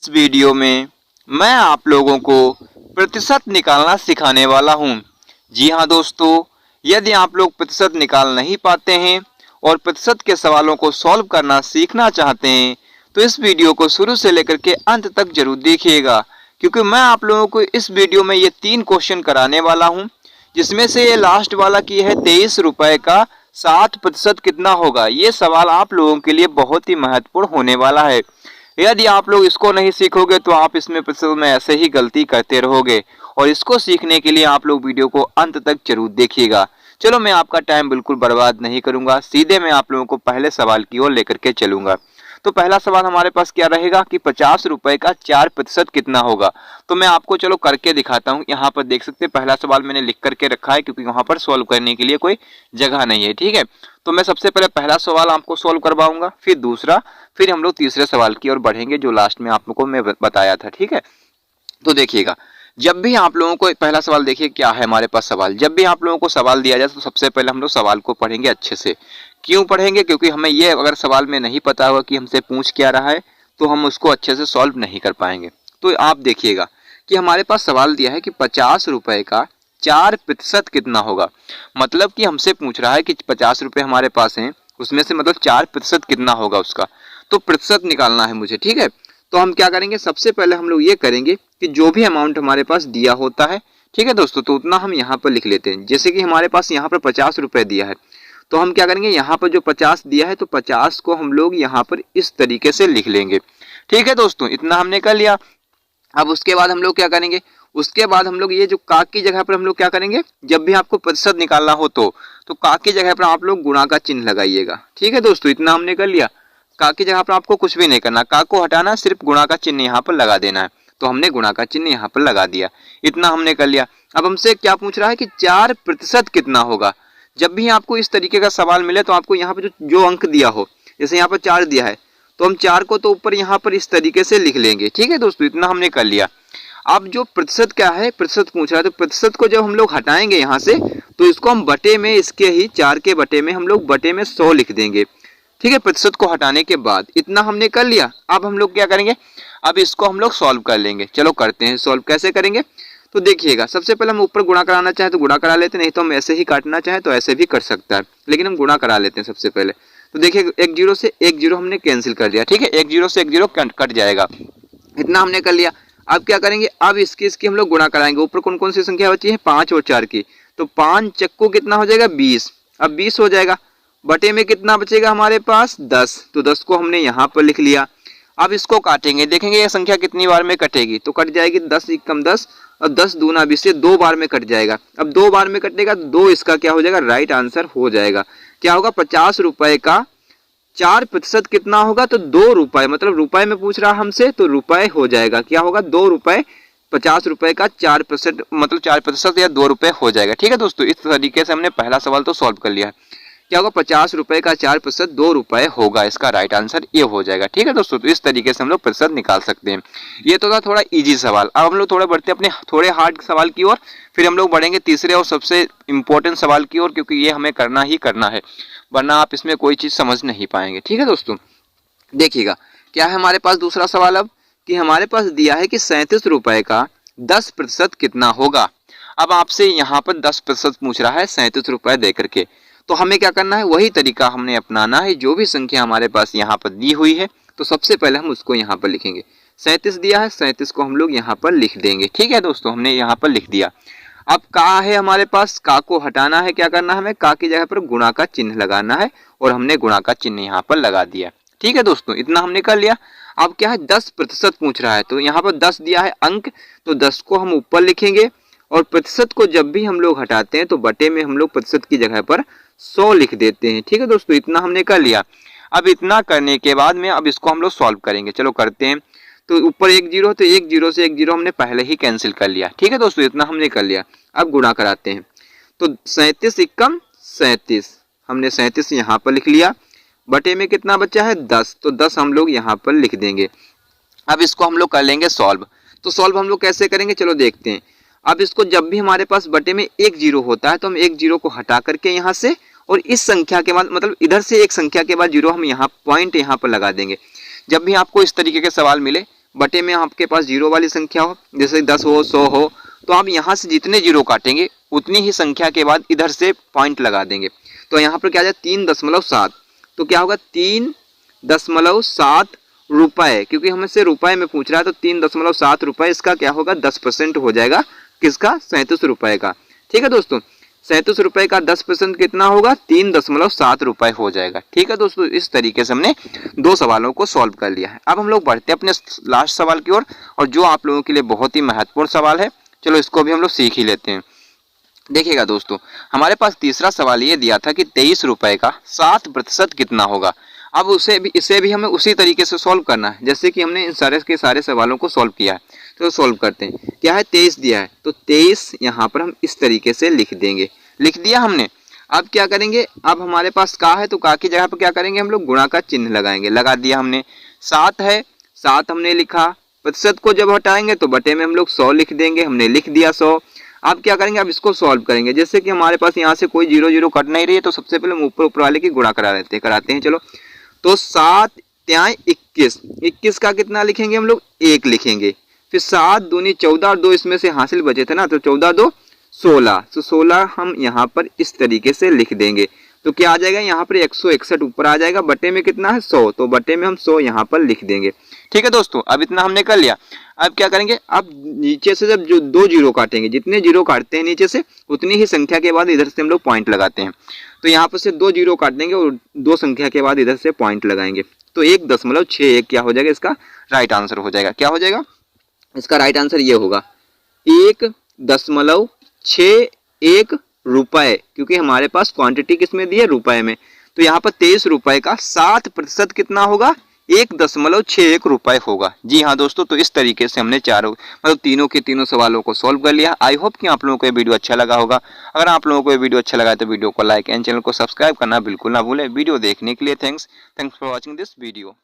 इस वीडियो में मैं आप लोगों को प्रतिशत निकालना सिखाने वाला हूं। जी हां दोस्तों, यदि आप लोग प्रतिशत निकाल नहीं पाते हैं और प्रतिशत के सवालों को सॉल्व करना सीखना चाहते हैं तो इस वीडियो को शुरू से लेकर के अंत तक जरूर देखिएगा, क्योंकि मैं आप लोगों को इस वीडियो में ये 3 क्वेश्चन कराने वाला हूं, जिसमें से ये लास्ट वाला की है 23 रुपए का 60% कितना होगा। ये सवाल आप लोगों के लिए बहुत ही महत्वपूर्ण होने वाला है। यदि आप लोग इसको नहीं सीखोगे तो आप इसमें प्रतिशत में ऐसे ही गलती करते रहोगे, और इसको सीखने के लिए आप लोग वीडियो को अंत तक जरूर देखिएगा। चलो, मैं आपका टाइम बिल्कुल बर्बाद नहीं करूंगा, सीधे मैं आप लोगों को पहले सवाल की ओर लेकर के चलूंगा। तो पहला सवाल हमारे पास क्या रहेगा कि 50 रुपए का 4% कितना होगा। तो मैं आपको चलो करके दिखाता हूँ। यहाँ पर देख सकते हैं पहला सवाल मैंने लिख करके रखा है, क्योंकि वहां पर सॉल्व करने के लिए कोई जगह नहीं है। ठीक है, तो मैं सबसे पहले पहला सवाल आपको सॉल्व करवाऊंगा, फिर दूसरा, फिर हम लोग तीसरे सवाल की ओर बढ़ेंगे जो लास्ट में आप लोगों को मैं बताया था। ठीक है, तो देखिएगा, जब भी आप लोगों को पहला सवाल देखिए क्या है हमारे पास सवाल। जब भी आप लोगों को सवाल दिया जाए तो सबसे पहले हम लोग सवाल को पढ़ेंगे अच्छे से। क्यों पढ़ेंगे? क्योंकि हमें ये अगर सवाल में नहीं पता होगा कि हमसे पूछ क्या रहा है तो हम उसको अच्छे से सॉल्व नहीं कर पाएंगे। तो आप देखिएगा कि हमारे पास सवाल दिया है कि 50 रुपए का 4% कितना होगा। मतलब कि हमसे पूछ रहा है कि 50 रुपए हमारे पास हैं, उसमें से मतलब 4% कितना होगा उसका। तो प्रतिशत निकालना है मुझे। ठीक है, तो हम क्या करेंगे, सबसे पहले हम लोग ये करेंगे कि जो भी अमाउंट हमारे पास दिया होता है, ठीक है दोस्तों, तो उतना हम यहाँ पर लिख लेते हैं। जैसे कि हमारे पास यहाँ पर 50 रुपए दिया है, तो हम क्या करेंगे, यहाँ पर जो 50 दिया है तो 50 को हम लोग यहाँ पर इस तरीके से लिख लेंगे। ठीक है दोस्तों, इतना हमने कर लिया। अब उसके बाद हम लोग क्या करेंगे, उसके बाद हम लोग ये जो का की जगह पर हम लोग क्या करेंगे, जब भी आपको प्रतिशत निकालना हो तो का की जगह पर आप लोग गुणा का चिन्ह लगाइएगा। ठीक है दोस्तों, इतना हमने कर लिया। का की जगह पर आपको कुछ भी नहीं करना, का को हटाना, सिर्फ गुणा का चिन्ह यहाँ पर लगा देना है। तो हमने गुणा का चिन्ह यहाँ पर लगा दिया, इतना हमने कर लिया। अब हमसे क्या पूछ रहा है कि 4% कितना होगा। जब भी आपको इस तरीके का सवाल मिले तो आपको यहाँ पर जो अंक दिया हो, जैसे यहाँ पर 4 दिया है तो हम 4 को तो ऊपर यहाँ पर इस तरीके से लिख लेंगे। ठीक है दोस्तों, इतना हमने कर लिया। अब जो प्रतिशत क्या है, प्रतिशत पूछ रहा है, तो प्रतिशत को जब हम लोग हटाएंगे यहाँ से तो इसको हम बटे में, इसके ही 4 के बटे में हम लोग बटे में 100 लिख देंगे। ठीक है, प्रतिशत को हटाने के बाद इतना हमने कर लिया। अब हम लोग क्या करेंगे, अब इसको हम लोग सॉल्व कर लेंगे। चलो करते हैं सॉल्व। कैसे करेंगे तो देखिएगा, सबसे पहले हम ऊपर गुणा कराना चाहे तो गुणा करा लेते हैं, नहीं तो हम ऐसे ही काटना चाहे तो ऐसे भी कर सकता है, लेकिन हम गुणा करा लेते हैं सबसे पहले। तो देखिए, एक जीरो से एक जीरो हमने कैंसिल कर दिया। ठीक है, एक जीरो से एक जीरो कट जाएगा, इतना हमने कर लिया। अब क्या करेंगे, अब इसकी हम लोग गुणा कराएंगे। ऊपर कौन कौन सी संख्या बची है, 5 और 4 की, तो 5 चक्कू कितना हो जाएगा, 20। अब 20 हो जाएगा, बटे में कितना बचेगा हमारे पास, 10। तो 10 को हमने यहाँ पर लिख लिया। अब इसको काटेंगे, देखेंगे ये संख्या कितनी बार में कटेगी, तो कट जाएगी 10 एकम 10 और 10 दूना 20 से 2 बार में कट जाएगा। अब 2 बार में कटेगा तो 2 इसका क्या हो जाएगा, राइट आंसर हो जाएगा। क्या होगा, 50 रुपए का 4% कितना होगा, तो 2 रुपए, मतलब रुपए में पूछ रहा हमसे तो रुपए हो जाएगा। क्या होगा, 2 रुपए, 50 रुपए का 4% मतलब 4% या 2 रुपए हो जाएगा। ठीक है दोस्तों, इस तरीके से हमने पहला सवाल तो सॉल्व कर लिया है। क्या होगा, 50 रुपए का 4% 2 रुपए होगा, इसका राइट आंसर ये हो जाएगा। ठीक है दोस्तों, तो इस तरीके से हम लोग प्रतिशत निकाल सकते हैं। ये तो था थोड़ा इजी सवाल। अब हम लोग थोड़ा बढ़ते हैं अपने थोड़े हार्ड सवाल की ओर, फिर हम लोग बढ़ेंगे तीसरे और सबसे इम्पोर्टेंट सवाल की ओर, क्योंकि ये हमें करना ही करना है, वरना आप इसमें कोई चीज समझ नहीं पाएंगे। ठीक है दोस्तों, देखिएगा क्या है हमारे पास दूसरा सवाल। अब कि हमारे पास दिया है कि 37 रुपए का 10% कितना होगा। अब आपसे यहाँ पर 10% पूछ रहा है 37 रुपए दे करके, तो हमें क्या करना है, वही तरीका हमने अपनाना है। जो भी संख्या हमारे पास यहाँ पर दी हुई है तो सबसे पहले हम उसको यहाँ पर लिखेंगे। 37 दिया है, 37 को हम लोग यहाँ पर लिख देंगे। ठीक है दोस्तों, हमने यहाँ पर लिख दिया। अब का है हमारे पास, का को हटाना है, क्या करना है हमें, का की जगह पर गुणा का चिन्ह लगाना है, और हमने गुणा का चिन्ह यहाँ पर लगा दिया। ठीक है दोस्तों, इतना हमने कर लिया। अब क्या है, 10% पूछ रहा है, तो यहाँ पर 10 दिया है अंक, तो 10 को हम ऊपर लिखेंगे, और प्रतिशत को जब भी हम लोग हटाते हैं तो बटे में हम लोग प्रतिशत की जगह पर 100 लिख देते हैं। ठीक है दोस्तों, इतना हमने कर लिया। अब इतना करने के बाद में अब इसको हम लोग सॉल्व करेंगे। चलो करते हैं। तो ऊपर एक जीरो, तो एक जीरो से एक जीरो हमने पहले ही कैंसिल कर लिया। ठीक है दोस्तों, इतना हमने कर लिया। अब गुणा कराते हैं, तो 37 एकम 37 हमने 37 यहाँ पर लिख लिया, बटे में कितना बचा है, 10, तो 10 हम लोग यहाँ पर लिख देंगे। अब इसको हम लोग कर लेंगे सॉल्व। तो सॉल्व हम लोग कैसे करेंगे, चलो देखते हैं। अब इसको जब भी हमारे पास बटे में एक जीरो होता है तो हम एक जीरो को हटा करके यहाँ से, और इस संख्या के बाद मतलब इधर से एक संख्या के बाद जीरो हम यहाँ पॉइंट यहाँ पर लगा देंगे। जब भी आपको इस तरीके के सवाल मिले बटे में आपके पास जीरो वाली संख्या हो, जैसे 10 हो 100 हो, तो आप यहाँ से जितने जीरो काटेंगे उतनी ही संख्या के बाद इधर से पॉइंट लगा देंगे। तो यहाँ पर क्या आ जाए 3.7, तो क्या होगा 3.7 रुपए, क्योंकि हमसे रुपए में पूछ रहा है तो 3.7 रुपए इसका क्या होगा 10% हो जाएगा, किसका 37 रुपए का। ठीक है दोस्तों, 37 रुपए का 10% कितना होगा 3.7 रुपए हो जाएगा। ठीक है दोस्तों, इस तरीके से हमने दो सवालों को सॉल्व कर लिया है। अब हम लोग बढ़ते हैं अपने लास्ट सवाल की ओर, और जो आप लोगों के लिए बहुत ही महत्वपूर्ण सवाल है, चलो इसको भी हम लोग सीख ही लेते हैं। देखिएगा दोस्तों, हमारे पास तीसरा सवाल ये दिया था कि 23 रुपए का 7% कितना होगा। अब इसे भी हमें उसी तरीके से सॉल्व करना है जैसे कि हमने इन सारे के सारे सवालों को सॉल्व किया है। तो सॉल्व करते हैं। क्या है 23 दिया है, तो 23 यहाँ पर हम इस तरीके से लिख देंगे। लिख दिया हमने। अब क्या करेंगे, अब हमारे पास का है तो का की जगह पर क्या करेंगे हम लोग गुणा का चिन्ह लगाएंगे। लगा दिया हमने। 7 है, 7 हमने लिखा। प्रतिशत को जब हटाएंगे तो बटे में हम लोग 100 लिख देंगे। हमने लिख दिया 100। अब क्या करेंगे, अब इसको सॉल्व करेंगे। जैसे कि हमारे पास यहाँ से कोई जीरो जीरो कट नहीं रही है, तो सबसे पहले हम ऊपर वाले की गुणा कराते हैं। चलो, तो 7 त्याई 21, 21 का कितना लिखेंगे हम लोग 1 लिखेंगे। फिर 7 दूनी 14 और 2 इसमें से हासिल बचे थे ना, तो 14 2 16, तो 16 हम यहाँ पर इस तरीके से लिख देंगे। तो क्या आ जाएगा यहाँ पर 161 ऊपर आ जाएगा। बटे में कितना है 100, तो बटे में हम 100 यहाँ पर लिख देंगे। ठीक है दोस्तों, अब इतना हमने कर लिया। अब क्या करेंगे, अब नीचे से जब जो 2 जीरो काटेंगे, जितने जीरो काटते हैं नीचे से उतनी ही संख्या के बाद इधर से हम लोग पॉइंट लगाते हैं। तो यहाँ पर से 2 जीरो काट देंगे और 2 संख्या के बाद इधर से पॉइंट लगाएंगे। तो 1.61 क्या हो जाएगा, इसका राइट आंसर हो जाएगा। क्या हो जाएगा इसका राइट आंसर, ये होगा 1.61 रुपए, क्योंकि हमारे पास क्वांटिटी किसमें दी है रुपए में। तो यहाँ पर 23 रुपए का 7% कितना होगा 1.61 रुपए होगा। जी हाँ दोस्तों, तो इस तरीके से हमने तीनों के तीनों सवालों को सॉल्व कर लिया। आई होप कि आप लोगों को ये वीडियो अच्छा लगा होगा। अगर आप लोगों को ये वीडियो अच्छा लगा तो वीडियो को लाइक एंड चैनल को सब्सक्राइब करना बिल्कुल ना भूलें। वीडियो देखने के लिए thanks for watching this video.